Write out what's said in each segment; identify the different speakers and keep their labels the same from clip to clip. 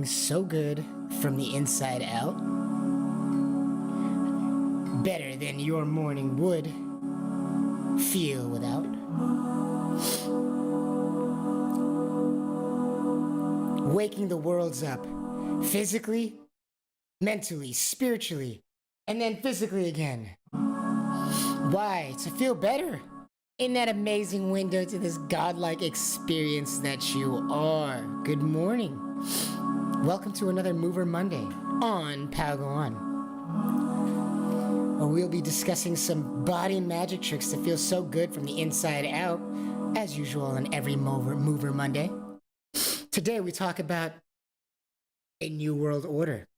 Speaker 1: feeling so good from the inside out? Better than your morning would feel without? Waking the worlds up physically, mentally, spiritually, and then physically again. Why? To feel better in that amazing window to this godlike experience that you are. Good morning. Welcome to another Mover Monday on Go On, where we'll be discussing some body magic tricks to feel so good from the inside out, as usual on every Mover Monday. Today we talk about a new world order,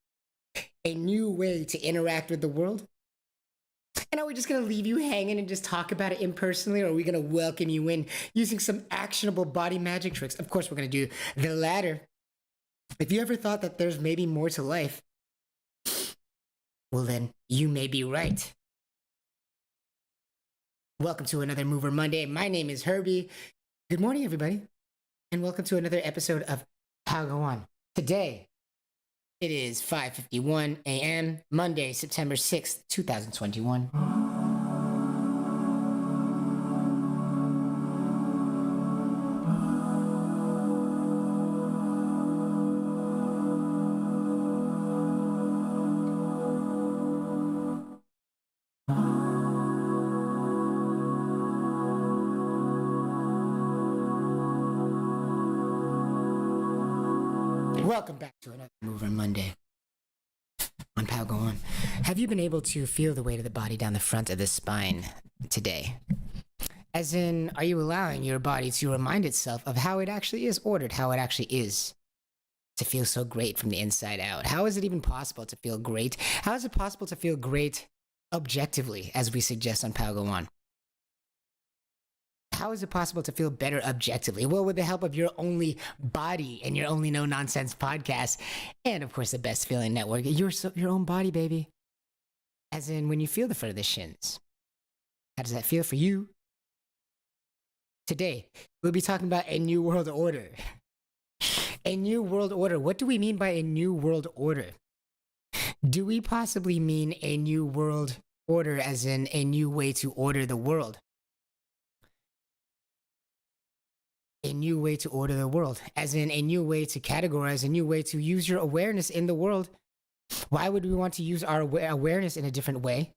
Speaker 1: a new way to interact with the world. And are we just going to leave you hanging and just talk about it impersonally, or are we going to welcome you in using some actionable body magic tricks? Of course, we're going to do the latter. If you ever thought that there's maybe more to life, well then, you may be right. Welcome to another Mover Monday. My name is Herbie. Good morning, everybody, and welcome to another episode of Go On. Today, it is 5:51 a.m., Monday, September 6th, 2021. Welcome back to another Mover Monday on Go On. Have you been able to feel the weight of the body down the front of the spine today? As in, are you allowing your body to remind itself of how it actually is ordered, how it actually is to feel so great from the inside out? How is it even possible to feel great? How is it possible to feel great objectively, as we suggest on Go On? How is it possible to feel better objectively? Well, with the help of your only body and your only no nonsense podcast, and of course the best feeling network, your own body, baby. As in, when you feel the front of the shins, how does that feel for you? Today, we'll be talking about a new world order. A new world order. What do we mean by a new world order? Do we possibly mean a new world order as in a new way to order the world? A new way to order the world, as in a new way to categorize, a new way to use your awareness in the world. Why would we want to use our awareness in a different way?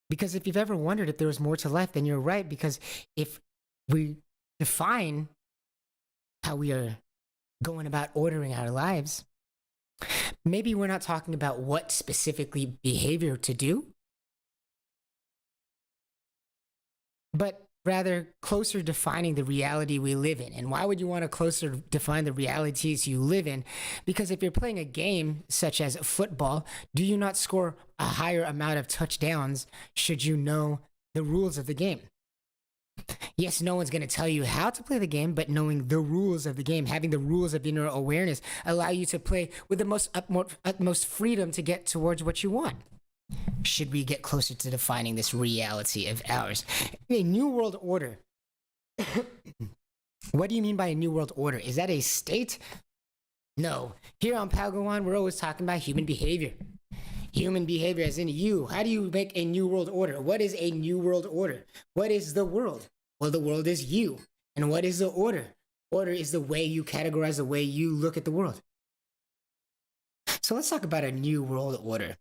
Speaker 1: Because if you've ever wondered if there was more to life, then you're right. Because if we define how we are going about ordering our lives, maybe we're not talking about what specifically behavior to do, but rather closer defining the reality we live in. And why would you want to closer define the realities you live in? Because if you're playing a game such as football, do you not score a higher amount of touchdowns should you know the rules of the game? Yes, no one's going to tell you how to play the game, but knowing the rules of the game, having the rules of inner awareness, allow you to play with the utmost freedom to get towards what you want. Should we get closer to defining this reality of ours? A new world order. What do you mean by a new world order? Is that a state? No. Here on Go On, we're always talking about human behavior. Human behavior as in you. How do you make a new world order? What is a new world order? What is the world? Well, the world is you. And what is the order? Order is the way you categorize, the way you look at the world. So let's talk about a new world order.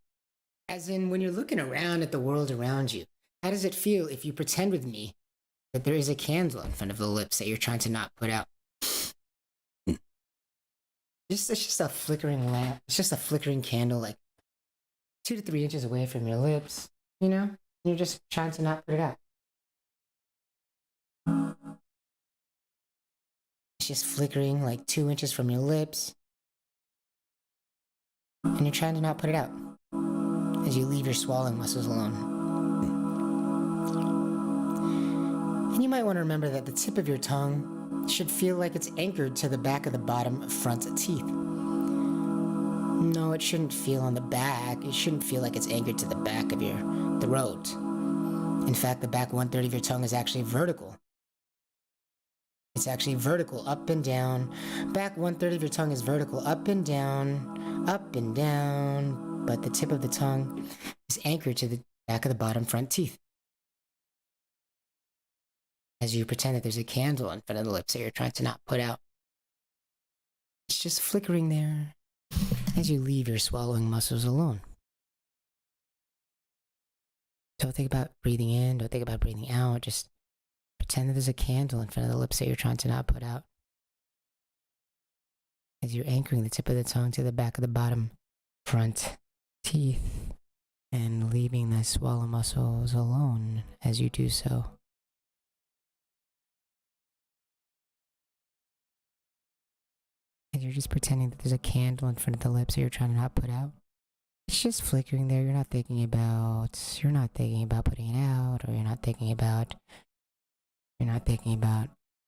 Speaker 1: As in, when you're looking around at the world around you, how does it feel if you pretend with me that there is a candle in front of the lips that you're trying to not put out? It's just a flickering lamp. It's just a flickering candle, like 2 to 3 inches away from your lips, you know? And you're just trying to not put it out. It's just flickering like 2 inches from your lips. And you're trying to not put it out as you leave your swallowing muscles alone. And you might want to remember that the tip of your tongue should feel like it's anchored to the back of the bottom front teeth. No, it shouldn't feel on the back. It shouldn't feel like it's anchored to the back of your throat. In fact, the back 1/3 of your tongue is actually vertical. It's actually vertical, up and down. Back 1/3 of your tongue is vertical, up and down, up and down. But the tip of the tongue is anchored to the back of the bottom front teeth. As you pretend that there's a candle in front of the lips that you're trying to not put out. It's just flickering there as you leave your swallowing muscles alone. Don't think about breathing in, don't think about breathing out. Just pretend that there's a candle in front of the lips that you're trying to not put out. As you're anchoring the tip of the tongue to the back of the bottom front teeth and leaving the swallow muscles alone as you do so. And you're just pretending that there's a candle in front of the lips that you're trying to not put out. It's just flickering there. You're not thinking about putting it out, or you're not thinking about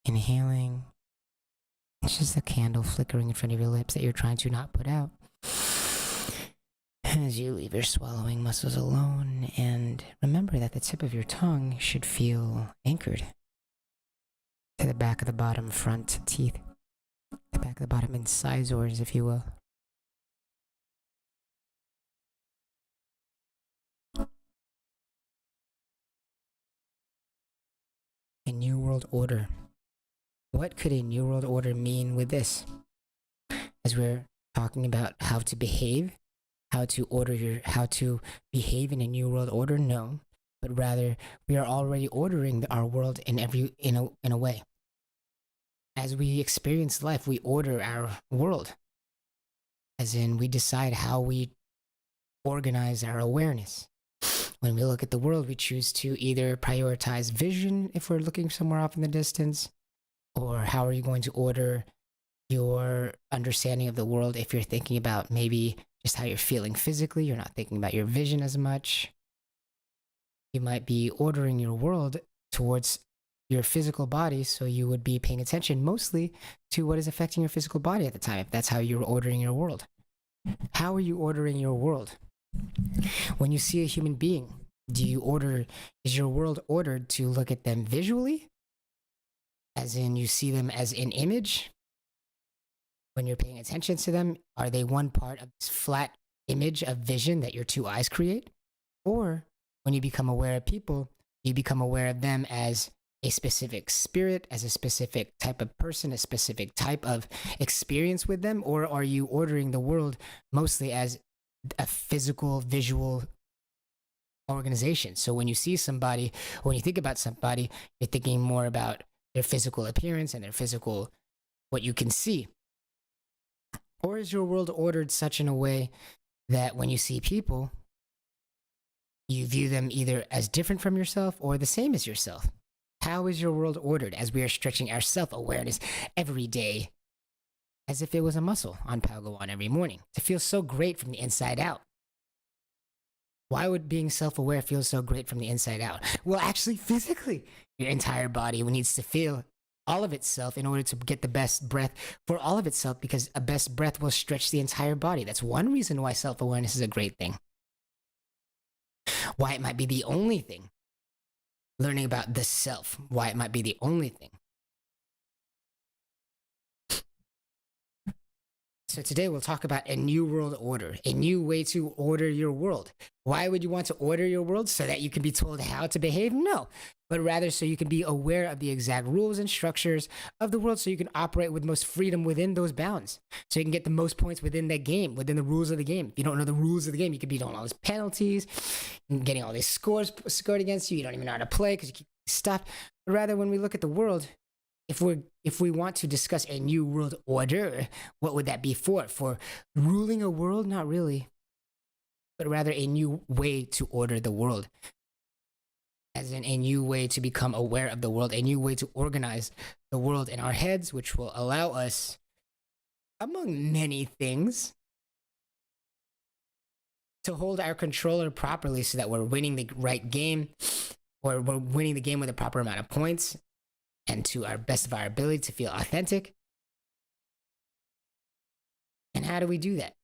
Speaker 1: inhaling. It's just a candle flickering in front of your lips that you're trying to not put out. As you leave your swallowing muscles alone, and remember that the tip of your tongue should feel anchored to the back of the bottom front teeth. The back of the bottom incisors, if you will. A new world order. What could a new world order mean with this? As we're talking about how to behave, how to behave in a new world order, no, but rather we are already ordering our world in a way. As we experience life, we order our world. As in, we decide how we organize our awareness. When we look at the world, we choose to either prioritize vision if we're looking somewhere off in the distance, or how are you going to order your understanding of the world if you're thinking about maybe just how you're feeling physically, you're not thinking about your vision as much. You might be ordering your world towards your physical body, so you would be paying attention mostly to what is affecting your physical body at the time, if that's how you're ordering your world. How are you ordering your world? When you see a human being, is your world ordered to look at them visually? As in, you see them as an image? When you're paying attention to them, are they one part of this flat image of vision that your two eyes create? Or when you become aware of people, you become aware of them as a specific spirit, as a specific type of person, a specific type of experience with them? Or are you ordering the world mostly as a physical, visual organization? So when you see somebody, when you think about somebody, you're thinking more about their physical appearance and their physical, what you can see. Or is your world ordered such in a way that when you see people, you view them either as different from yourself or the same as yourself? How is your world ordered as we are stretching our self-awareness every day as if it was a muscle on Padawan every morning to feel so great from the inside out? Why would being self-aware feel so great from the inside out? Well, actually, physically, your entire body needs to feel all of itself in order to get the best breath for all of itself, because a best breath will stretch the entire body. That's one reason why self-awareness is a great thing. Why it might be the only thing. Learning about the self, why it might be the only thing. So today we'll talk about a new world order, a new way to order your world. Why would you want to order your world? So that you can be told how to behave? No, but rather so you can be aware of the exact rules and structures of the world, so you can operate with most freedom within those bounds. So you can get the most points within that game, within the rules of the game. If you don't know the rules of the game, you could be doing all these penalties, and getting all these scores scored against you. You don't even know how to play because you keep stuffed. But rather, when we look at the world, if we want to discuss a new world order, what would that be for? For ruling a world? Not really. But rather a new way to order the world. As in a new way to become aware of the world, a new way to organize the world in our heads, which will allow us, among many things, to hold our controller properly so that we're winning the right game, or we're winning the game with a proper amount of points, and to our best of our ability to feel authentic. And how do we do that?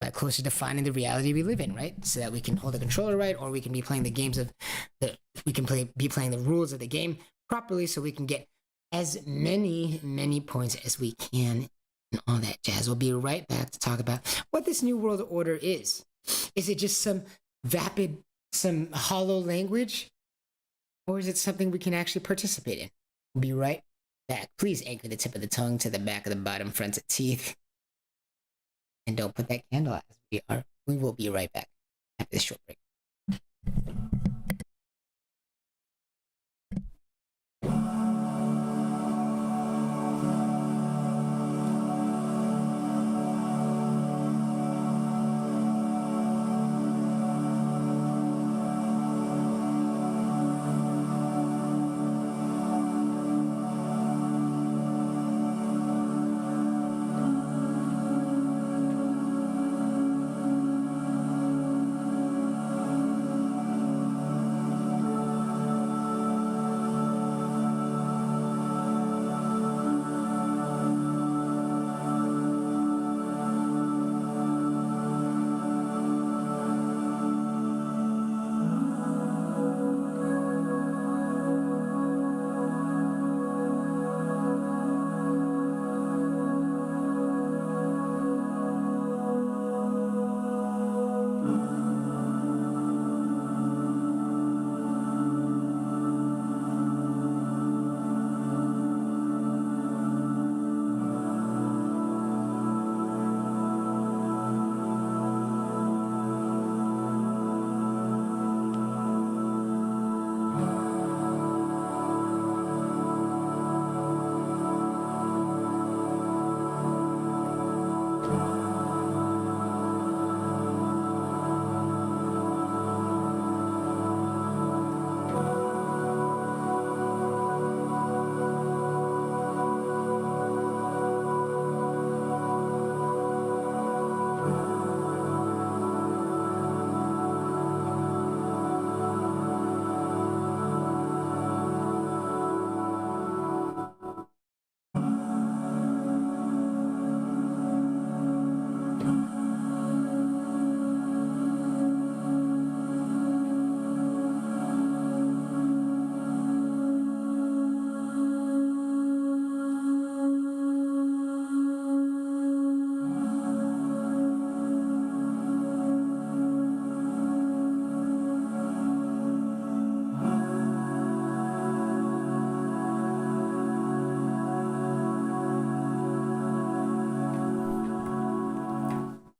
Speaker 1: By closer defining the reality we live in, right? So that we can hold the controller right, or we can be playing the games of be playing the rules of the game properly, so we can get as many points as we can and all that jazz. We'll be right back to talk about what this new world order is. Is it just some vapid, some hollow language? Or is it something we can actually participate in? We'll be right back. Please anchor the tip of the tongue to the back of the bottom front of teeth. And don't put that candle out as we are. We will be right back after this short break.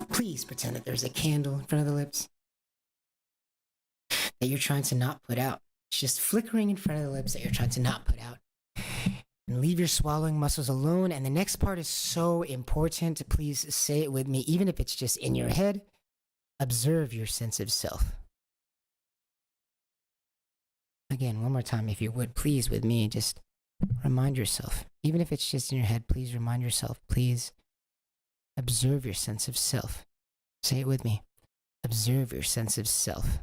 Speaker 1: Please pretend that there's a candle in front of the lips that you're trying to not put out. It's just flickering in front of the lips that you're trying to not put out. And leave your swallowing muscles alone. And the next part is so important. Please say it with me, even if it's just in your head. Observe your sense of self. Again, one more time, if you would, please, with me, just remind yourself. Even if it's just in your head, please remind yourself. Please observe your sense of self. Say it with me. Observe your sense of self.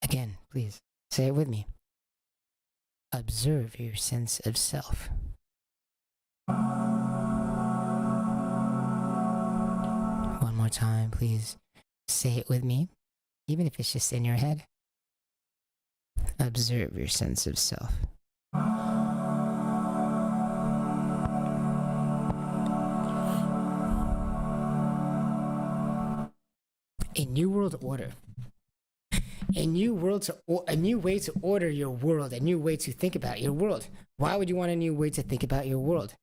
Speaker 1: Again, please, say it with me. Observe your sense of self. One more time, please. Say it with me, even if it's just in your head. Observe your sense of self. A new world order. A new way to order your world, a new way to think about your world. Why would you want a new way to think about your world?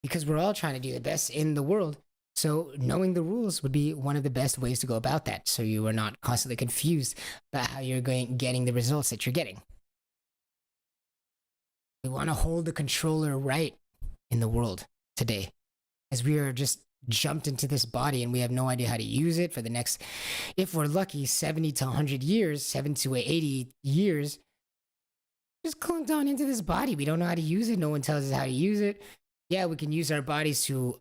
Speaker 1: Because we're all trying to do the best in the world. So knowing the rules would be one of the best ways to go about that. So you are not constantly confused about how you're getting the results that you're getting. We want to hold the controller right in the world today, as we are just jumped into this body and we have no idea how to use it for the next, if we're lucky, 70 to 100 years, 70 to 80 years, just clunked on into this body. We don't know how to use it. No one tells us how to use it. Yeah, we can use our bodies to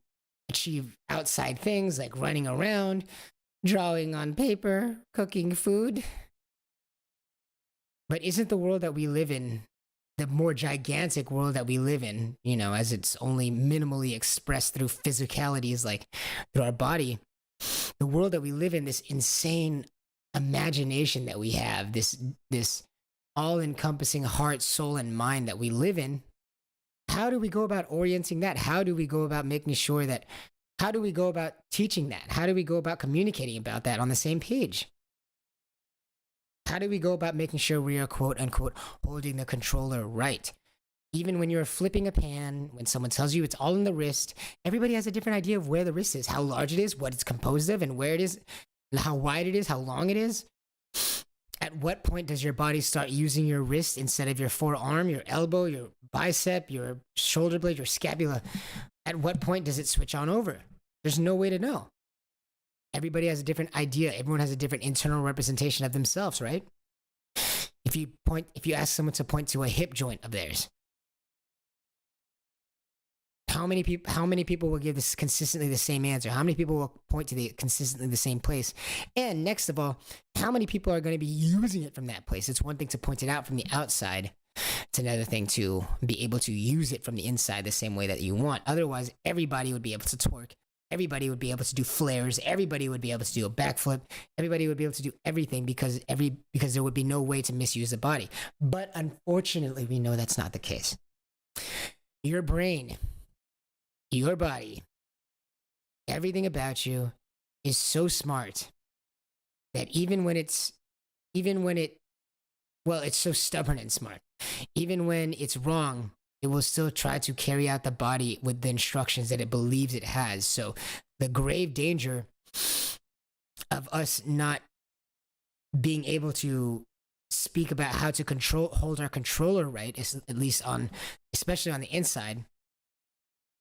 Speaker 1: achieve outside things like running around, drawing on paper, cooking food. But isn't the world that we live in, the more gigantic world that we live in, you know, as it's only minimally expressed through physicalities like through our body, the world that we live in, this insane imagination that we have, this all-encompassing heart, soul, and mind that we live in, how do we go about orienting that? How do we go about making sure that, how do we go about teaching that? How do we go about communicating about that on the same page? How do we go about making sure we are, quote unquote, holding the controller right? Even when you're flipping a pan, when someone tells you it's all in the wrist, everybody has a different idea of where the wrist is, how large it is, what it's composed of, and where it is, how wide it is, how long it is. At what point does your body start using your wrist instead of your forearm, your elbow, your bicep, your shoulder blade, your scapula? At what point does it switch on over? There's no way to know. Everybody has a different idea. Everyone has a different internal representation of themselves, right? If you ask someone to point to a hip joint of theirs, how many people will give this consistently the same answer? How many people will point to the consistently the same place? And next of all, how many people are going to be using it from that place? It's one thing to point it out from the outside. It's another thing to be able to use it from the inside the same way that you want. Otherwise, everybody would be able to twerk. Everybody would be able to do flares. Everybody would be able to do a backflip. Everybody would be able to do everything because there would be no way to misuse the body. But unfortunately, we know that's not the case. Your brain, your body, everything about you is so smart that it's so stubborn and smart. Even when it's wrong, it will still try to carry out the body with the instructions that it believes it has. So the grave danger of us not being able to speak about how to hold our controller right, is at least especially on the inside,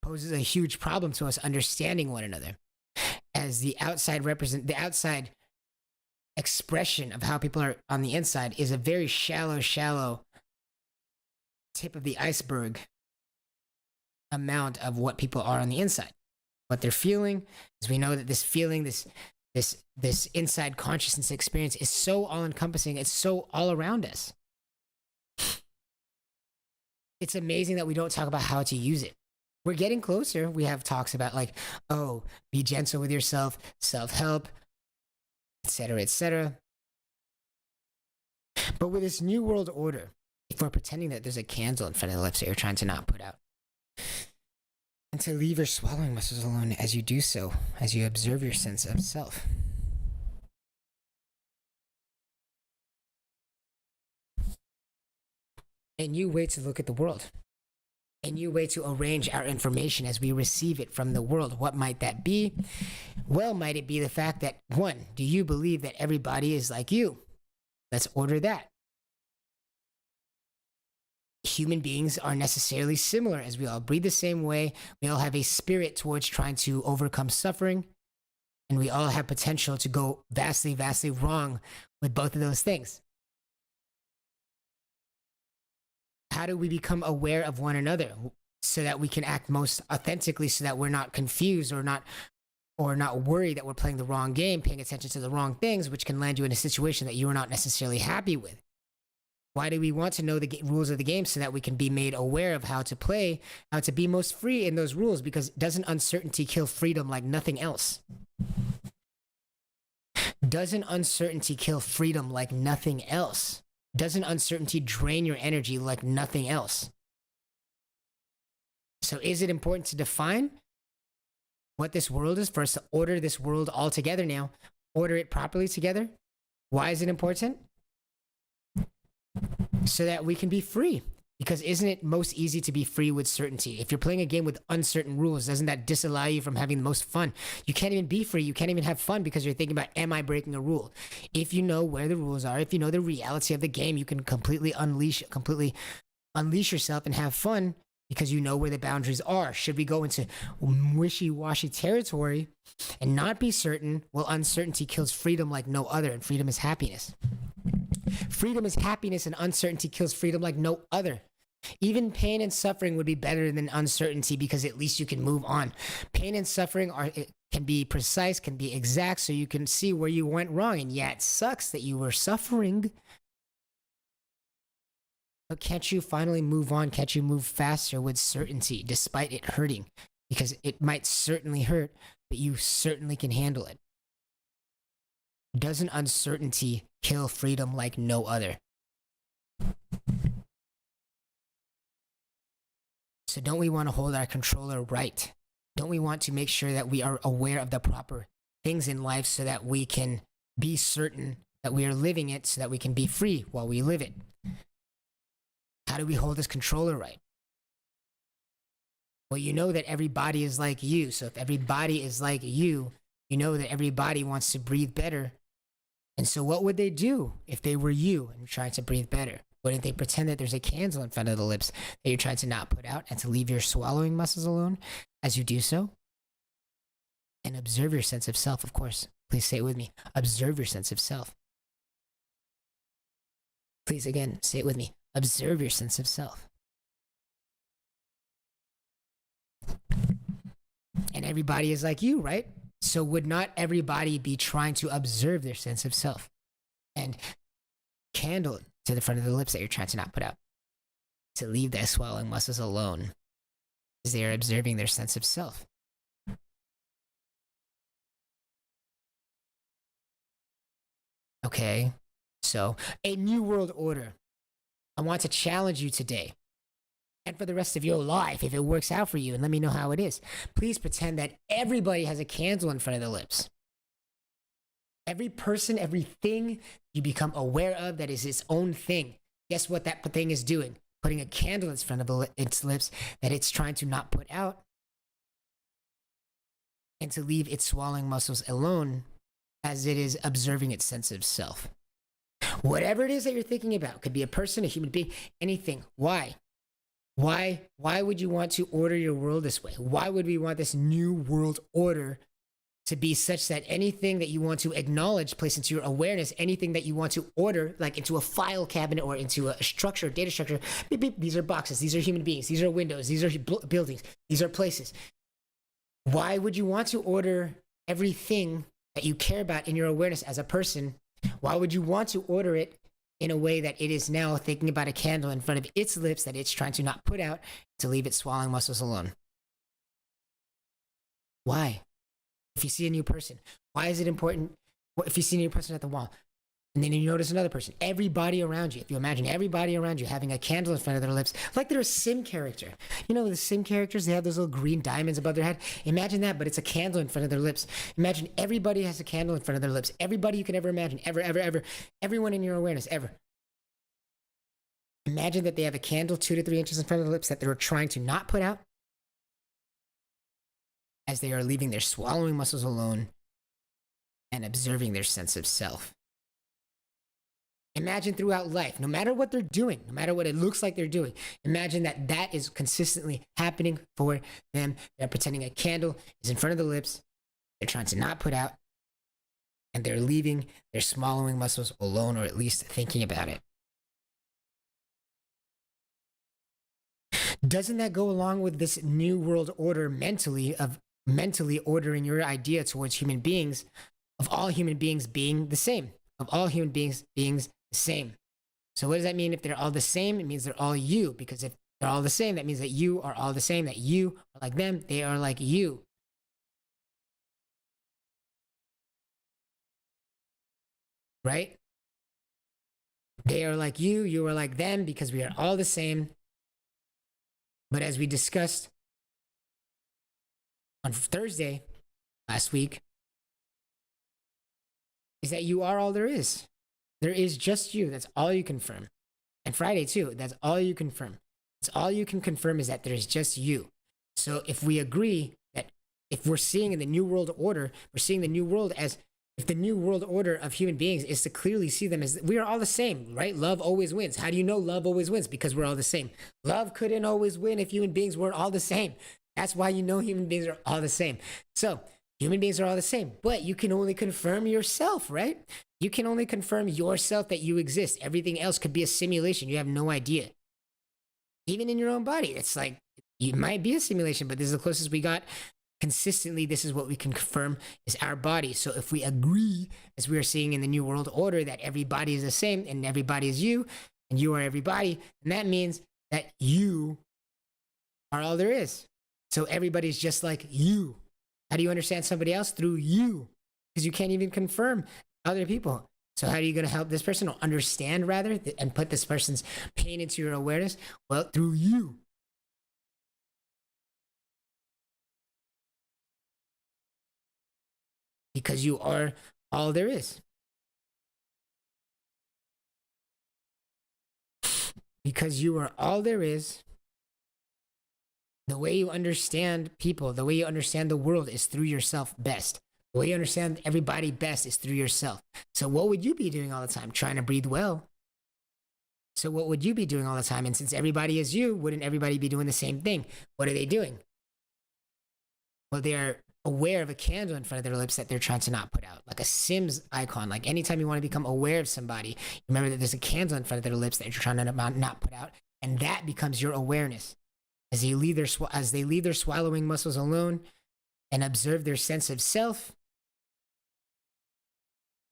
Speaker 1: poses a huge problem to us understanding one another. As the outside expression of how people are on the inside is a very shallow tip of the iceberg amount of what people are on the inside. What they're feeling is, we know that this feeling, this inside consciousness experience is so all-encompassing. It's so all around us. It's amazing that we don't talk about how to use it. We're getting closer. We have talks about be gentle with yourself, self-help, etc., etc. But with this new world order, if we're pretending that there's a candle in front of the lips that you're trying to not put out, and to leave your swallowing muscles alone as you do so, as you observe your sense of self. A new way to look at the world. A new way to arrange our information as we receive it from the world. What might that be? Well, might it be the fact that, one, do you believe that everybody is like you? Let's order that. Human beings are necessarily similar, as we all breathe the same way. We all have a spirit towards trying to overcome suffering. And we all have potential to go vastly, vastly wrong with both of those things. How do we become aware of one another so that we can act most authentically, so that we're not confused or not worried that we're playing the wrong game, paying attention to the wrong things, which can land you in a situation that you are not necessarily happy with? Why do we want to know the rules of the game? So that we can be made aware of how to play, how to be most free in those rules, because doesn't uncertainty kill freedom like nothing else? Doesn't uncertainty kill freedom like nothing else? Doesn't uncertainty drain your energy like nothing else? So is it important to define what this world is? First, to order this world all together now. Order it properly together. Why is it important? So that we can be free. Because isn't it most easy to be free with certainty? If you're playing a game with uncertain rules, doesn't that disallow you from having the most fun? You can't even be free. You can't even have fun because you're thinking about, am I breaking a rule? If you know where the rules are, if you know the reality of the game, you can completely unleash yourself and have fun because you know where the boundaries are. Should we go into wishy-washy territory and not be certain? Well, uncertainty kills freedom like no other, and freedom is happiness. Freedom is happiness, and uncertainty kills freedom like no other. Even pain and suffering would be better than uncertainty, because at least you can move on. Pain and suffering can be precise, can be exact, so you can see where you went wrong. And yeah, it sucks that you were suffering. But can't you finally move on? Can't you move faster with certainty, despite it hurting? Because it might certainly hurt, but you certainly can handle it. Doesn't uncertainty kill freedom like no other? So don't we want to hold our controller right? Don't we want to make sure that we are aware of the proper things in life so that we can be certain that we are living it so that we can be free while we live it? How do we hold this controller right? Well, you know that everybody is like you. So if everybody is like you, you know that everybody wants to breathe better. And so what would they do if they were you and trying to breathe better? Wouldn't they pretend that there's a candle in front of the lips that you're trying to not put out and to leave your swallowing muscles alone as you do so? And observe your sense of self, of course. Please say it with me. Observe your sense of self. Please, again, say it with me. Observe your sense of self. And everybody is like you, right? So would not everybody be trying to observe their sense of self and candle it to the front of the lips that you're trying to not put out, to leave their swallowing muscles alone as they are observing their sense of self? Okay, so a new world order. I want to challenge you today and for the rest of your life, if it works out for you, and let me know how it is. Please pretend that everybody has a candle in front of their lips. Every person, everything you become aware of that is its own thing. Guess what that thing is doing? Putting a candle in front of its lips that it's trying to not put out and to leave its swallowing muscles alone as it is observing its sense of self. Whatever it is that you're thinking about, could be a person, a human being, anything. Why? Why would you want to order your world this way? Why would we want this new world order to be such that anything that you want to acknowledge, place into your awareness, anything that you want to order, like into a file cabinet or into a structure, data structure, beep, beep, these are boxes, these are human beings, these are windows, these are buildings, these are places. Why would you want to order everything that you care about in your awareness as a person? Why would you want to order it in a way that it is now thinking about a candle in front of its lips that it's trying to not put out, to leave its swallowing muscles alone? Why? If you see a new person, why is it important? If you see a new person at the wall, and then you notice another person, everybody around you, if you imagine everybody around you having a candle in front of their lips, like they're a sim character. You know, the sim characters, they have those little green diamonds above their head. Imagine that, but it's a candle in front of their lips. Imagine everybody has a candle in front of their lips. Everybody you can ever imagine, ever. Everyone in your awareness, ever. Imagine that they have a candle 2 to 3 inches in front of their lips that they're trying to not put out as they are leaving their swallowing muscles alone and observing their sense of self. Imagine throughout life, no matter what they're doing, no matter what it looks like they're doing, imagine that that is consistently happening for them. They're pretending a candle is in front of the lips. They're trying to not put out, and they're leaving their swallowing muscles alone, or at least thinking about it. Doesn't that go along with this new world order mentally of mentally ordering your idea towards human beings, of all human beings being the same, of all human beings being the same? So what does that mean? If they're all the same, it means they're all you, because if they're all the same, that means that you are all the same, that you are like them, they are like you. Right? They are like you are like them, because we are all the same. But as we discussed on Thursday last week, is that you are all there is. There is just you. That's all you confirm. And Friday too, that's all you confirm. That's all you can confirm, is that there's just you. So if we agree that if we're seeing in the new world order, we're seeing the new world as, if the new world order of human beings is to clearly see them as we are all the same, right? Love always wins. How do you know love always wins? Because we're all the same. Love couldn't always win if human beings weren't all the same. That's why you know human beings are all the same. So human beings are all the same, but you can only confirm yourself, right? You can only confirm yourself that you exist. Everything else could be a simulation. You have no idea. Even in your own body, it's like, it might be a simulation, but this is the closest we got. Consistently, this is what we can confirm is our body. So if we agree, as we are seeing in the new world order, that everybody is the same and everybody is you and you are everybody, then that means that you are all there is. So everybody's just like you. How do you understand somebody else? Through you. Because you can't even confirm other people. So how are you going to help this person or understand rather and put this person's pain into your awareness? Well, through you. Because you are all there is. Because you are all there is. The way you understand people, the way you understand the world is through yourself best. The way you understand everybody best is through yourself. So what would you be doing all the time? Trying to breathe well. So what would you be doing all the time? And since everybody is you, wouldn't everybody be doing the same thing? What are they doing? Well, they are aware of a candle in front of their lips that they're trying to not put out, like a Sims icon. Like anytime you want to become aware of somebody, remember that there's a candle in front of their lips that you're trying to not put out, and that becomes your awareness. As they leave their swallowing muscles alone and observe their sense of self,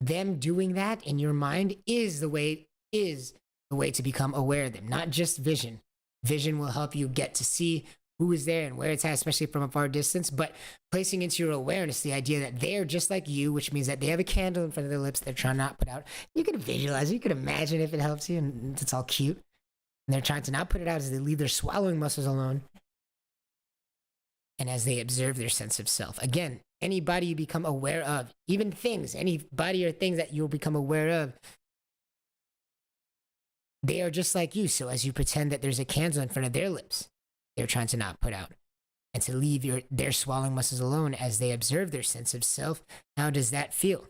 Speaker 1: them doing that in your mind is the way to become aware of them, not just vision. Vision will help you get to see who is there and where it's at, especially from a far distance, but placing into your awareness the idea that they're just like you, which means that they have a candle in front of their lips they're trying not to put out. You can visualize it, you can imagine if it helps you, and it's all cute. And they're trying to not put it out as they leave their swallowing muscles alone and as they observe their sense of self. Again, anybody you become aware of, even things, anybody or things that you'll become aware of, they are just like you. So as you pretend that there's a candle in front of their lips, they're trying to not put out and to leave their swallowing muscles alone as they observe their sense of self, how does that feel?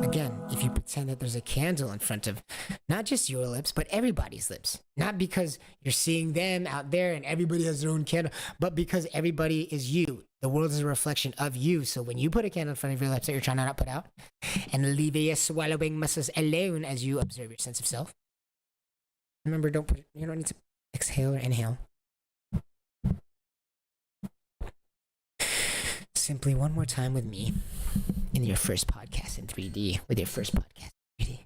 Speaker 1: Again, if you pretend that there's a candle in front of not just your lips, but everybody's lips, not because you're seeing them out there and everybody has their own candle, but because everybody is you. The world is a reflection of you. So when you put a candle in front of your lips that you're trying to not put out and leave your swallowing muscles alone as you observe your sense of self, remember, you don't need to exhale or inhale. Simply one more time with me in your first podcast in 3D, with your first podcast in 3D.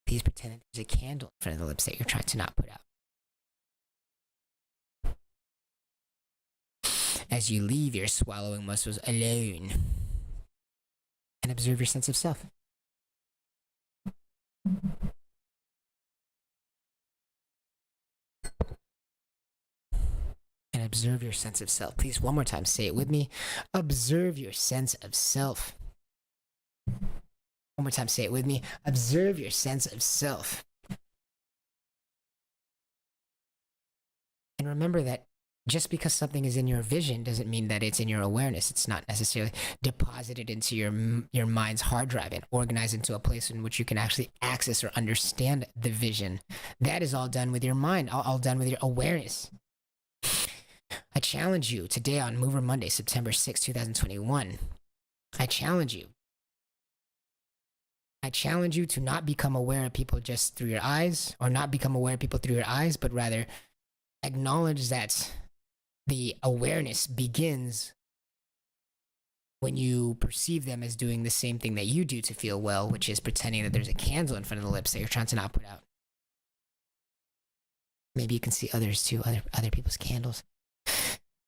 Speaker 1: Please pretend that there's a candle in front of the lips that you're trying to not put out. As you leave your swallowing muscles alone and observe your sense of self. And observe your sense of self. Please, one more time, say it with me. Observe your sense of self. One more time, say it with me. Observe your sense of self. And remember that just because something is in your vision doesn't mean that it's in your awareness. It's not necessarily deposited into your mind's hard drive and organized into a place in which you can actually access or understand the vision. That is all done with your mind, all done with your awareness. I challenge you today on Mover Monday, September 6, 2021. I challenge you to not become aware of people just through your eyes, or not become aware of people through your eyes, but rather acknowledge that the awareness begins when you perceive them as doing the same thing that you do to feel well, which is pretending that there's a candle in front of the lips that you're trying to not put out. Maybe you can see others too, other people's candles.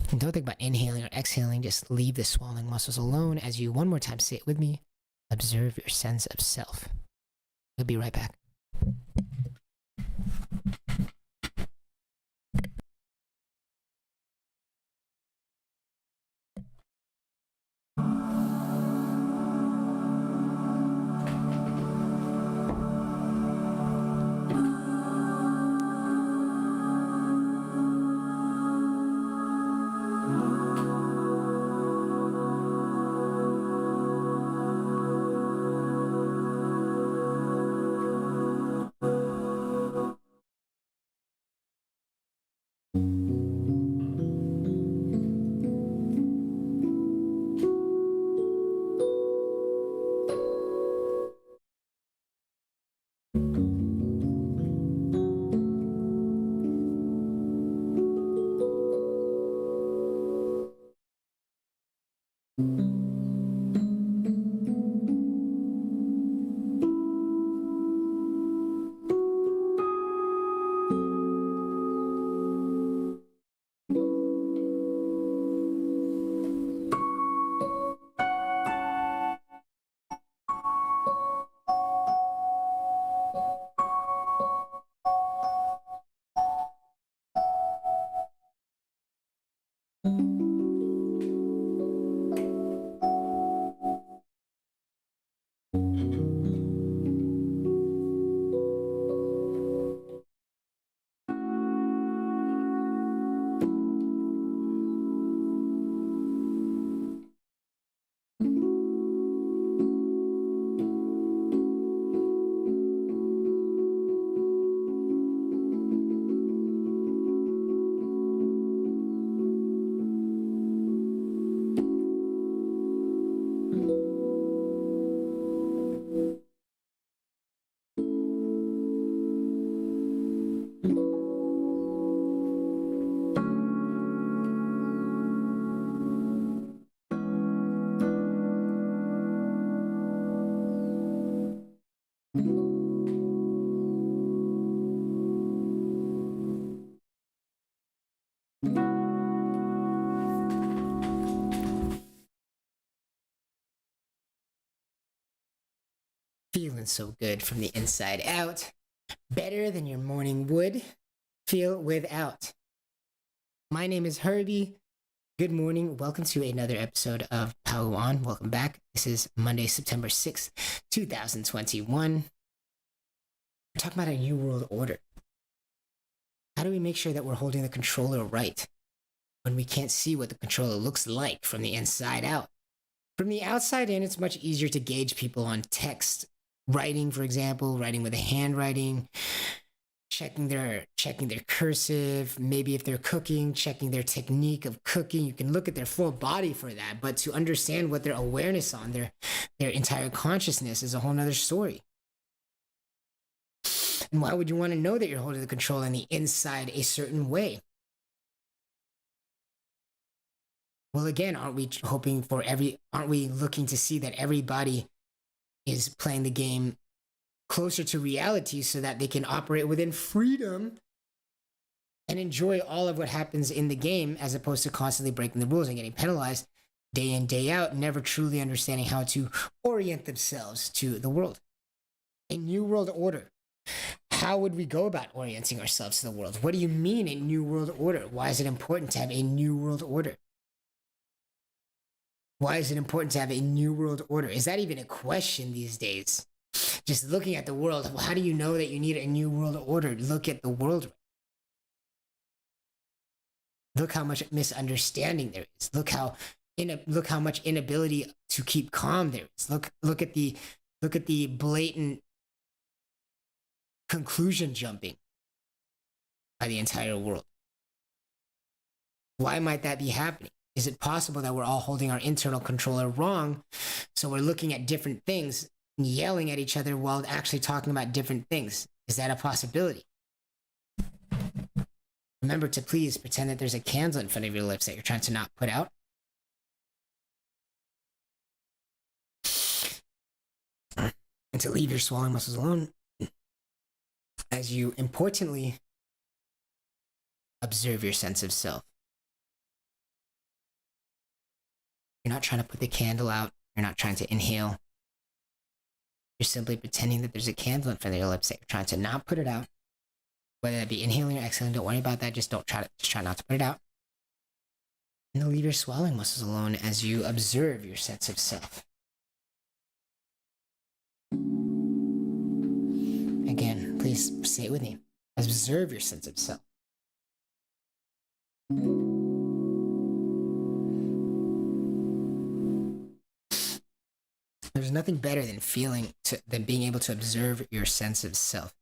Speaker 1: And don't think about inhaling or exhaling, just leave the swallowing muscles alone as you, one more time, say it with me, observe your sense of self. We'll be right back. feeling so good from the inside out. Better than your morning would feel without. My name is Herbie. Good morning. Welcome to another episode of MON. Welcome back. This is Monday, September 6th, 2021. We're talking about a new world order. How do we make sure that we're holding the controller right when we can't see what the controller looks like from the inside out? From the outside in, it's much easier to gauge people on text. Writing, for example, writing with a handwriting, checking their cursive, maybe if they're cooking, checking their technique of cooking. You can look at their full body for that, but to understand what their awareness on, their entire consciousness is a whole nother story. And why would you want to know that you're holding the control on the inside a certain way? Well, again, aren't we looking to see that everybody is playing the game closer to reality so that they can operate within freedom and enjoy all of what happens in the game, as opposed to constantly breaking the rules and getting penalized day in, day out, never truly understanding how to orient themselves to the world? A new world order. How would we go about orienting ourselves to the world? What do you mean a new world order? Why is it important to have a new world order? Why is it important to have a new world order? Is that even a question these days? Just looking at the world, how do you know that you need a new world order? Look at the world. Look how much misunderstanding there is. Look how much inability to keep calm there is. Look at the blatant conclusion jumping by the entire world. Why might that be happening? Is it possible that we're all holding our internal controller wrong? So we're looking at different things and yelling at each other while actually talking about different things. Is that a possibility? Remember to please pretend that there's a candle in front of your lips that you're trying to not put out. And to leave your swallowing muscles alone as you importantly observe your sense of self. You're not trying to put the candle out. You're not trying to inhale. You're simply pretending that there's a candle in front of your lips that you're trying to not put it out. Whether that be inhaling or exhaling, don't worry about that. Just try not to put it out. And then leave your swallowing muscles alone as you observe your sense of self. Again, please say it with me. Observe your sense of self. There's nothing better than being able to observe your sense of self.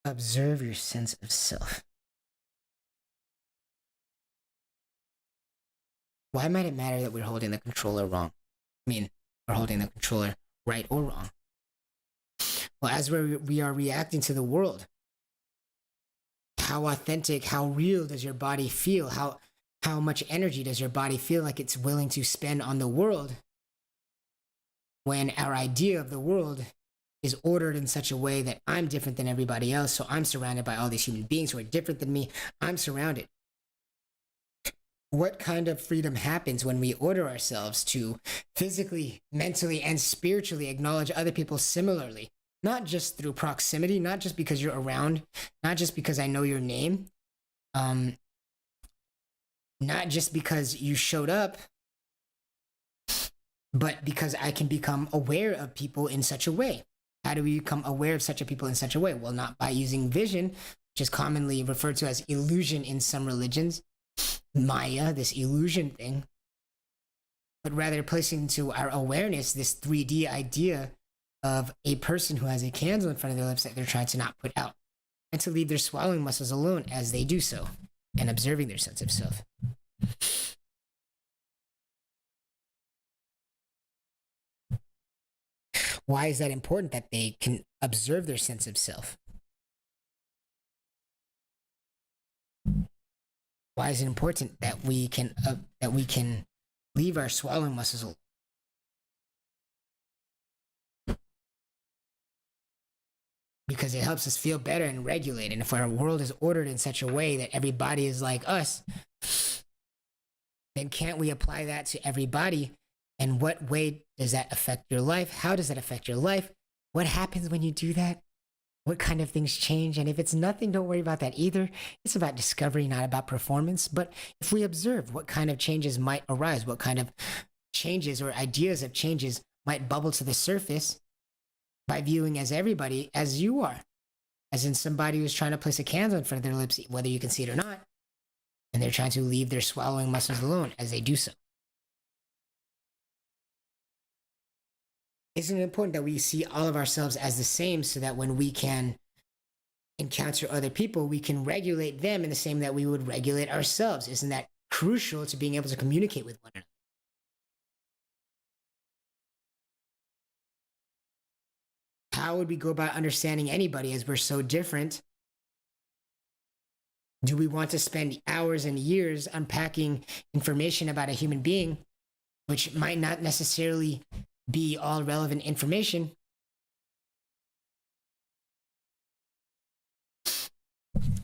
Speaker 1: Observe your sense of self. Why might it matter that we're holding the controller wrong? We're holding the controller right or wrong. Well, as we are reacting to the world, how authentic, how real does your body feel? How much energy does your body feel like it's willing to spend on the world when our idea of the world is ordered in such a way that I'm different than everybody else, so I'm surrounded by all these human beings who are different than me. I'm surrounded. What kind of freedom happens when we order ourselves to physically, mentally, and spiritually acknowledge other people similarly? Not just through proximity, not just because you're around, not just because I know your name, not just because you showed up, but because I can become aware of people in such a way. How do we become aware of such a people in such a way? Well, not by using vision, which is commonly referred to as illusion in some religions, Maya, this illusion thing, but rather placing into our awareness this 3D idea of a person who has a candle in front of their lips that they're trying to not put out, and to leave their swallowing muscles alone as they do so, and observing their sense of self. Why is that important that they can observe their sense of self? Why is it important that we can leave our swallowing muscles alone? Because it helps us feel better and regulate. And if our world is ordered in such a way that everybody is like us, then can't we apply that to everybody And what way does that affect your life? How does that affect your life? What happens when you do that? What kind of things change? And if it's nothing, don't worry about that either. It's about discovery, not about performance. But if we observe what kind of changes might arise, what kind of changes or ideas of changes might bubble to the surface by viewing as everybody as you are, as in somebody who's trying to place a candle in front of their lips, whether you can see it or not, and they're trying to leave their swallowing muscles alone as they do so. Isn't it important that we see all of ourselves as the same so that when we can encounter other people, we can regulate them in the same that we would regulate ourselves? Isn't that crucial to being able to communicate with one another? How would we go about understanding anybody as we're so different? Do we want to spend hours and years unpacking information about a human being, which might not necessarily be all relevant information?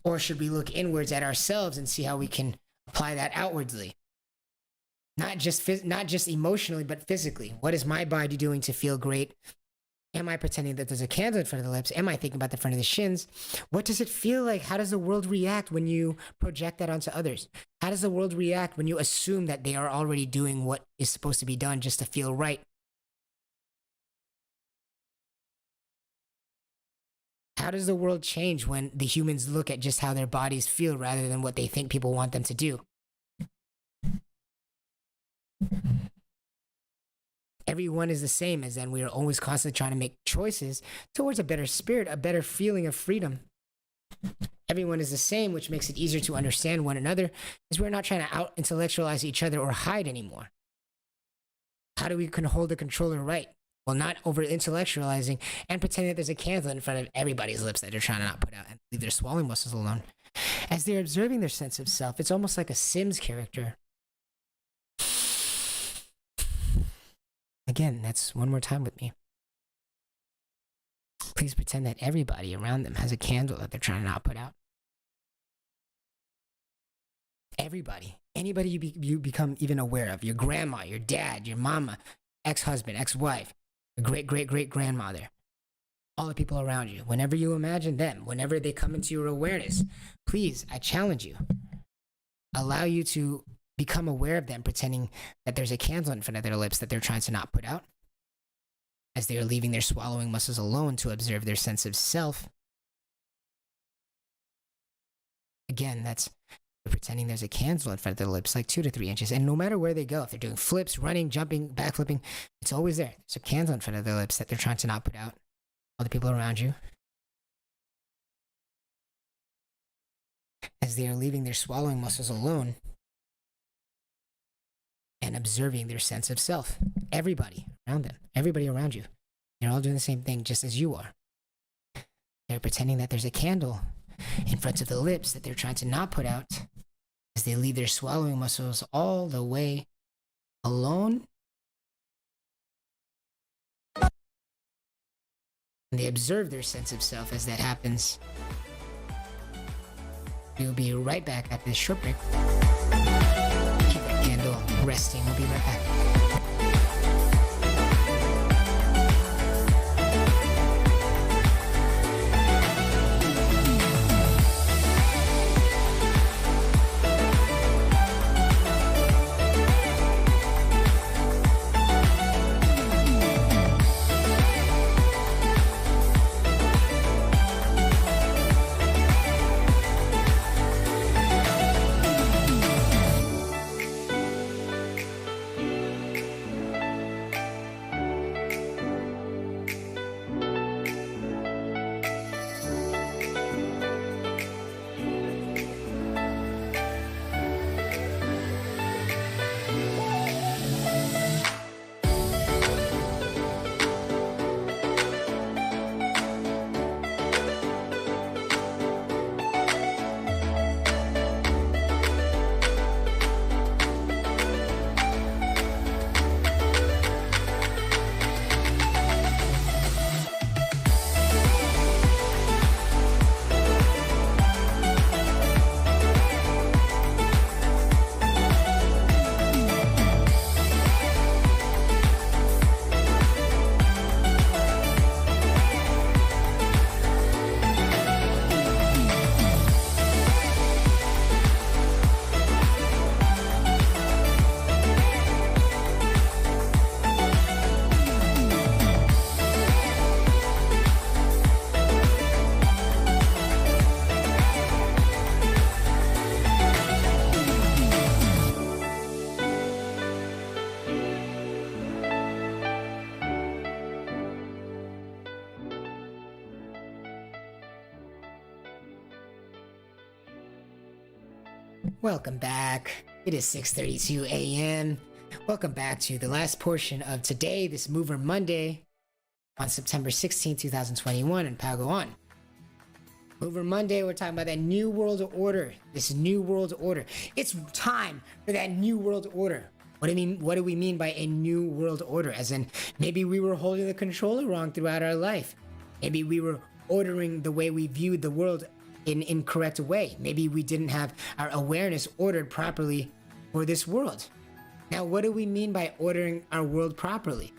Speaker 1: Or should we look inwards at ourselves and see how we can apply that outwardly? Not just emotionally, but physically. What is my body doing to feel great? Am I pretending that there's a candle in front of the lips? Am I thinking about the front of the shins? What does it feel like? How does the world react when you project that onto others? How does the world react when you assume that they are already doing what is supposed to be done just to feel right? How does the world change when the humans look at just how their bodies feel rather than what they think people want them to do? Everyone is the same, as then we are always constantly trying to make choices towards a better spirit, a better feeling of freedom. Everyone is the same, which makes it easier to understand one another, as we're not trying to out-intellectualize each other or hide anymore. How do we hold the controller right? Well, not over-intellectualizing and pretending that there's a candle in front of everybody's lips that they're trying to not put out and leave their swallowing muscles alone. As they're observing their sense of self, it's almost like a Sims character. Again, that's one more time with me. Please pretend that everybody around them has a candle that they're trying to not put out. Everybody. Anybody you become even aware of. Your grandma, your dad, your mama, ex-husband, ex-wife, your great-great-great-grandmother. All the people around you. Whenever you imagine them, whenever they come into your awareness, please, I challenge you. Allow you to become aware of them pretending that there's a candle in front of their lips that they're trying to not put out, as they are leaving their swallowing muscles alone to observe their sense of self. Again, that's pretending there's a candle in front of their lips, like 2 to 3 inches. And no matter where they go, if they're doing flips, running, jumping, backflipping, it's always there. There's a candle in front of their lips that they're trying to not put out. All the people around you, as they are leaving their swallowing muscles alone and observing their sense of self. Everybody around them, everybody around you, they're all doing the same thing just as you are. They're pretending that there's a candle in front of the lips that they're trying to not put out as they leave their swallowing muscles all the way alone. And they observe their sense of self as that happens. We'll be right back after this short break. Keep that candle resting. We'll be right back. Welcome back. It is 6:32 a.m. Welcome back to the last portion of today, this Mover Monday on September 16, 2021, and Pago On. Mover Monday, we're talking about that new world order. This new world order. It's time for that new world order. What do we mean by a new world order? As in, maybe we were holding the controller wrong throughout our life. Maybe we were ordering the way we viewed the world in incorrect way. Maybe we didn't have our awareness ordered properly for this world. Now, what do we mean by ordering our world properly?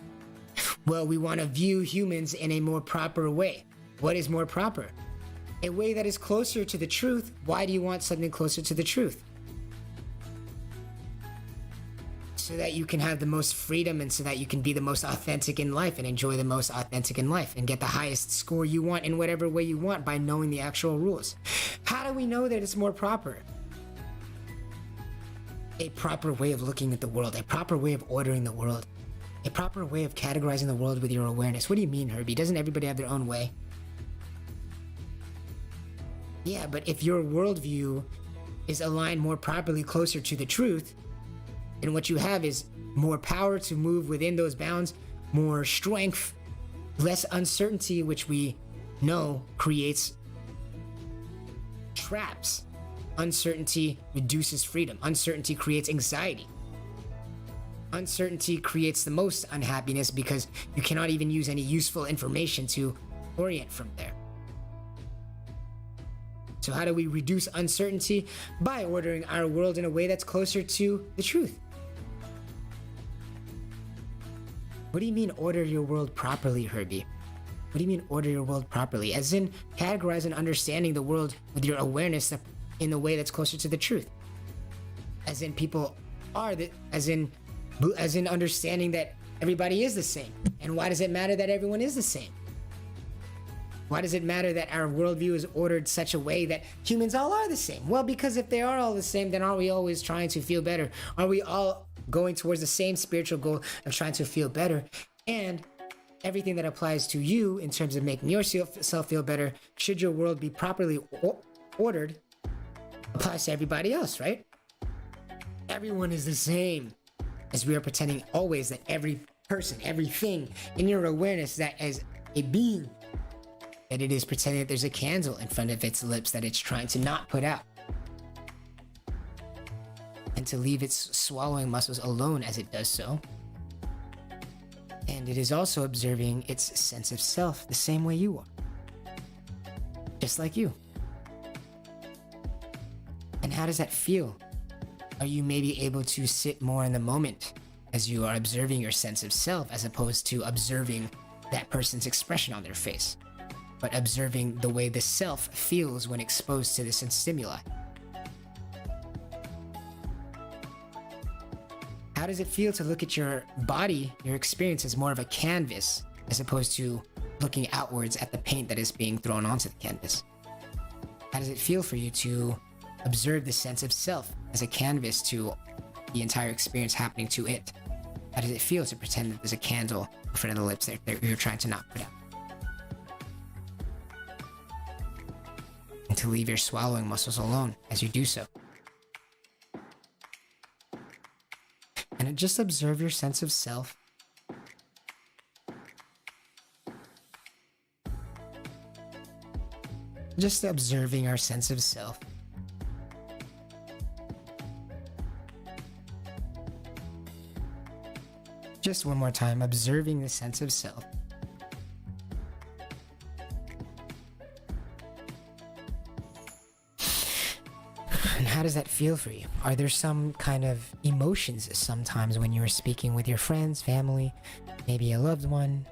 Speaker 1: Well, we want to view humans in a more proper way. What is more proper? A way that is closer to the truth. Why do you want something closer to the truth? So that you can have the most freedom and so that you can be the most authentic in life and enjoy the most authentic in life and get the highest score you want in whatever way you want by knowing the actual rules. How do we know that it's more proper? A proper way of looking at the world, a proper way of ordering the world, a proper way of categorizing the world with your awareness. What do you mean, Herbie? Doesn't everybody have their own way? Yeah, but if your worldview is aligned more properly closer to the truth, then what you have is more power to move within those bounds, more strength, less uncertainty, which we know creates traps. Uncertainty reduces freedom. Uncertainty creates anxiety. Uncertainty creates the most unhappiness because you cannot even use any useful information to orient from there. So how do we reduce uncertainty? By ordering our world in a way that's closer to the truth. What do you mean order your world properly, Herbie? What do you mean order your world properly? As in categorize and understanding the world with your awareness in the way that's closer to the truth. As in people are as in understanding that everybody is the same. And why does it matter that everyone is the same? Why does it matter that our worldview is ordered such a way that humans all are the same? Well, because if they are all the same, then aren't we always trying to feel better? Are we all going towards the same spiritual goal of trying to feel better? And everything that applies to you in terms of making yourself feel better, should your world be properly ordered, applies to everybody else, right? Everyone is the same, as we are pretending always that every person, everything in your awareness that as a being, that it is pretending that there's a candle in front of its lips that it's trying to not put out. And to leave its swallowing muscles alone as it does so. And it is also observing its sense of self the same way you are. Just like you. And how does that feel? Are you maybe able to sit more in the moment as you are observing your sense of self as opposed to observing that person's expression on their face, but observing the way the self feels when exposed to this stimuli? How does it feel to look at your body, your experience, as more of a canvas as opposed to looking outwards at the paint that is being thrown onto the canvas? How does it feel for you to observe the sense of self as a canvas to the entire experience happening to it? How does it feel to pretend that there's a candle in front of the lips that you're trying to not put out? And to leave your swallowing muscles alone as you do so. And just observe your sense of self. Just observing our sense of self. Just one more time, observing the sense of self. And how does that feel for you? Are there some kind of emotions sometimes when you are speaking with your friends, family, maybe a loved one,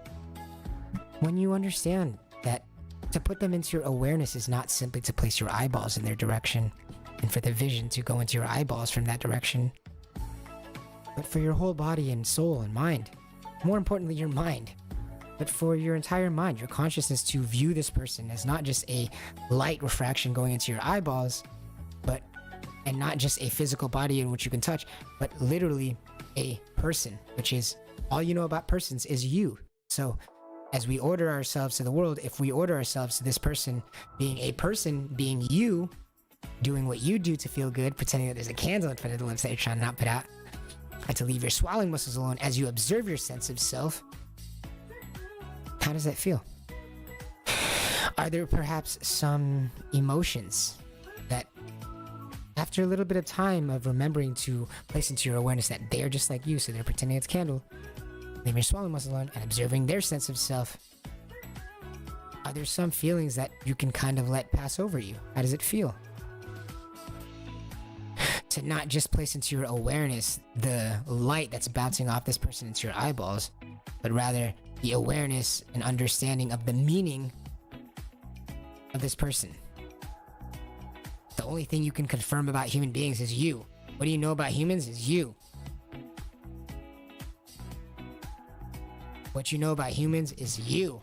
Speaker 1: when you understand that to put them into your awareness is not simply to place your eyeballs in their direction and for the vision to go into your eyeballs from that direction, but for your whole body and soul and mind. More importantly, your mind. But for your entire mind, your consciousness, to view this person as not just a light refraction going into your eyeballs, and not just a physical body in which you can touch, but literally a person, which is all you know about persons is you. So as we order ourselves to the world, if we order ourselves to this person being a person, being you, doing what you do to feel good, pretending that there's a candle in front of the lips that you're trying to not put out, and to leave your swallowing muscles alone as you observe your sense of self, how does that feel? Are there perhaps some emotions that, after a little bit of time of remembering to place into your awareness that they're just like you, so they're pretending it's a candle, leaving your swallowing muscles alone and observing their sense of self, are there some feelings that you can kind of let pass over you? How does it feel? To not just place into your awareness the light that's bouncing off this person into your eyeballs, but rather the awareness and understanding of the meaning of this person. The only thing you can confirm about human beings is you. What do you know about humans is you. What you know about humans is you,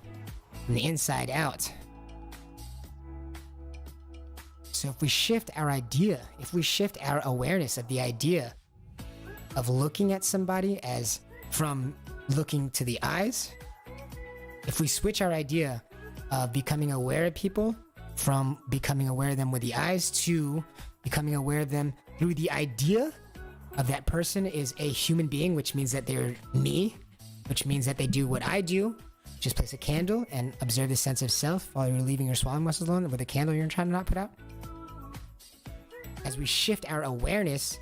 Speaker 1: from the inside out. So if we shift our idea, if we shift our awareness of the idea of looking at somebody as from looking to the eyes, if we switch our idea of becoming aware of people from becoming aware of them with the eyes to becoming aware of them through the idea of that person is a human being, which means that they're me, which means that they do what I do, just place a candle and observe the sense of self while you're leaving your swallowing muscles alone with a candle you're trying to not put out. As we shift our awareness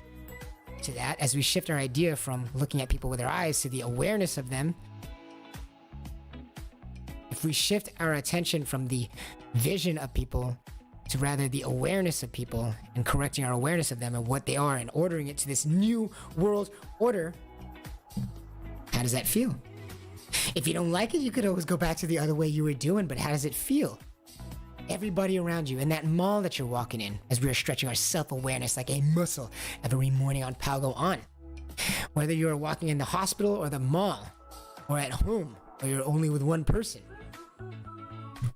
Speaker 1: to that, as we shift our idea from looking at people with our eyes to the awareness of them, if we shift our attention from the vision of people to rather the awareness of people and correcting our awareness of them and what they are and ordering it to this new world order, how does that feel? If you don't like it, you could always go back to the other way you were doing, but how does it feel? Everybody around you in that mall that you're walking in, as we are stretching our self-awareness like a muscle every morning on Palgo On. Whether you're walking in the hospital or the mall, or at home, or you're only with one person,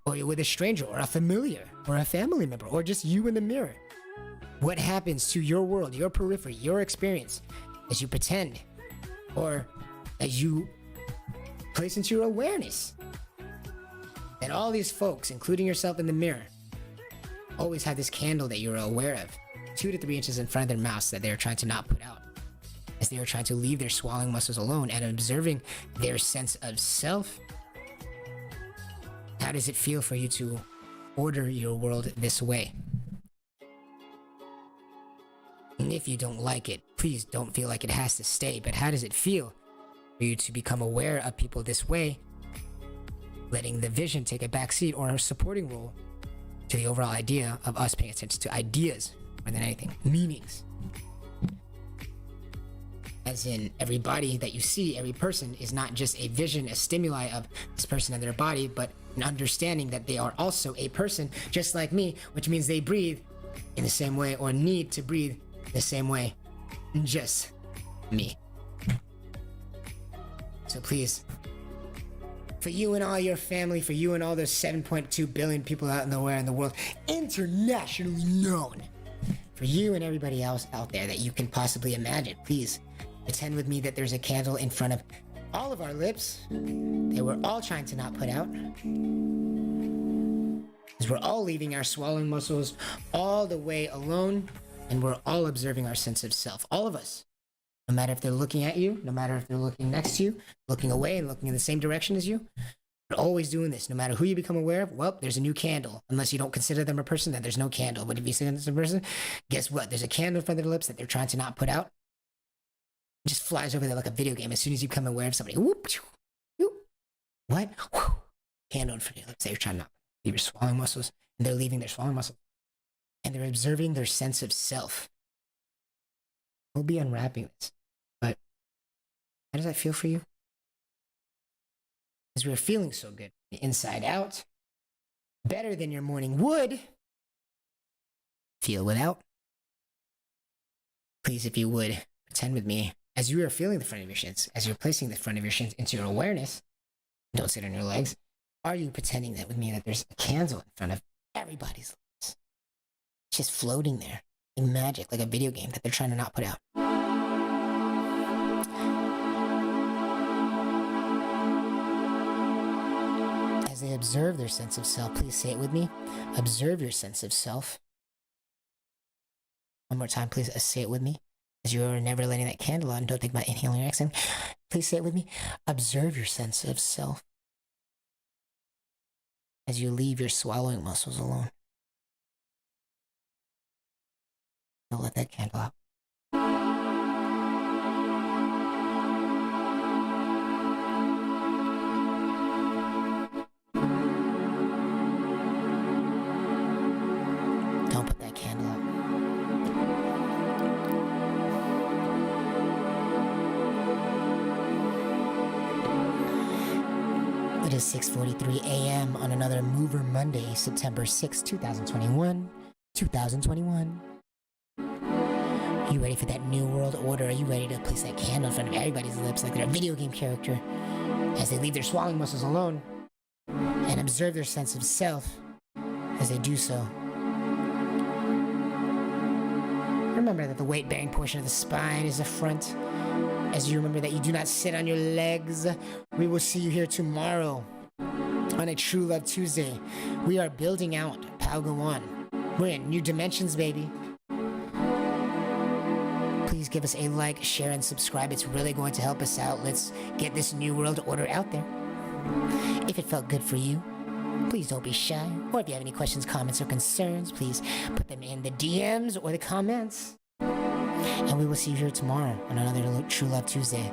Speaker 1: or you're with a stranger or a familiar or a family member, or just you in the mirror. What happens to your world, your periphery, your experience as you pretend, or as you place into your awareness that all these folks, including yourself in the mirror, always have this candle that you're aware of 2 to 3 inches in front of their mouths that they're trying to not put out, as they are trying to leave their swallowing muscles alone and observing their sense of self. How does it feel for you to order your world this way? And if you don't like it, please don't feel like it has to stay, but how does it feel for you to become aware of people this way, letting the vision take a backseat or a supporting role to the overall idea of us paying attention to ideas more than anything, meanings? As in, every body that you see, every person is not just a vision, a stimuli of this person and their body, but an understanding that they are also a person just like me, which means they breathe in the same way or need to breathe the same way, just me. So please, for you and all your family, for you and all those 7.2 billion people out in the world, internationally known, for you and everybody else out there that you can possibly imagine, please pretend with me that there's a candle in front of all of our lips that we're all trying to not put out, as we're all leaving our swallowing muscles all the way alone, and we're all observing our sense of self, all of us. No matter if they're looking at you, no matter if they're looking next to you, looking away and looking in the same direction as you, we're always doing this. No matter who you become aware of, well, there's a new candle. Unless you don't consider them a person, then there's no candle. But if you see them as a person, guess what? There's a candle in front of their lips that they're trying to not put out. It just flies over there like a video game as soon as you become aware of somebody. Whoop, whoop. What? Whew. Candle in front of your lips that you're trying to not leave your swallowing muscles, and they're leaving their swallowing muscles. And they're observing their sense of self. We'll be unwrapping this. But how does that feel for you? As we're feeling so good, inside out, better than your morning would feel without. Please, if you would, pretend with me as you are feeling the front of your shins, as you're placing the front of your shins into your awareness. Don't sit on your legs. Are you pretending that with me that there's a candle in front of everybody's lips? It's just floating there, like magic, like a video game that they're trying to not put out. As they observe their sense of self, please say it with me. Observe your sense of self. One more time, please say it with me. As you're never letting that candle out and don't think about inhaling or exhaling. Please say it with me. Observe your sense of self as you leave your swallowing muscles alone. Don't let that candle out. Don't put that candle out. It is 6:43 a.m. on another Mover Monday, September 6, 2021. 2021. You ready for that new world order? Are you ready to place that candle in front of everybody's lips like they're a video game character as they leave their swallowing muscles alone and observe their sense of self as they do so? Remember that the weight-bearing portion of the spine is the front. As you remember that you do not sit on your legs, we will see you here tomorrow on a True Love Tuesday. We are building out Palgo 1. We're in new dimensions, baby. Please give us a like, share, and subscribe. It's really going to help us out. Let's get this new world order out there. If it felt good for you, please don't be shy. Or if you have any questions, comments, or concerns, please put them in the DMs or the comments. And we will see you here tomorrow on another True Love Tuesday.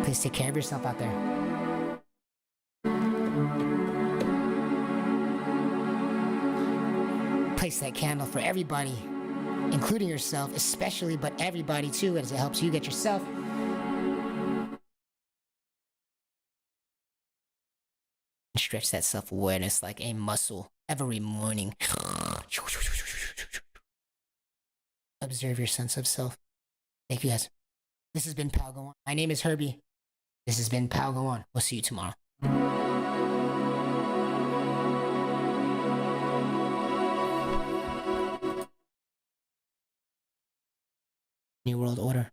Speaker 1: Please take care of yourself out there. Place that candle for everybody, including yourself, especially, but everybody too, as it helps you get yourself. Stretch that self-awareness like a muscle every morning. Observe your sense of self. Thank you, guys. This has been Palgo 1. My name is Herbie. This has been Palgo 1. We'll see you tomorrow. New World Order.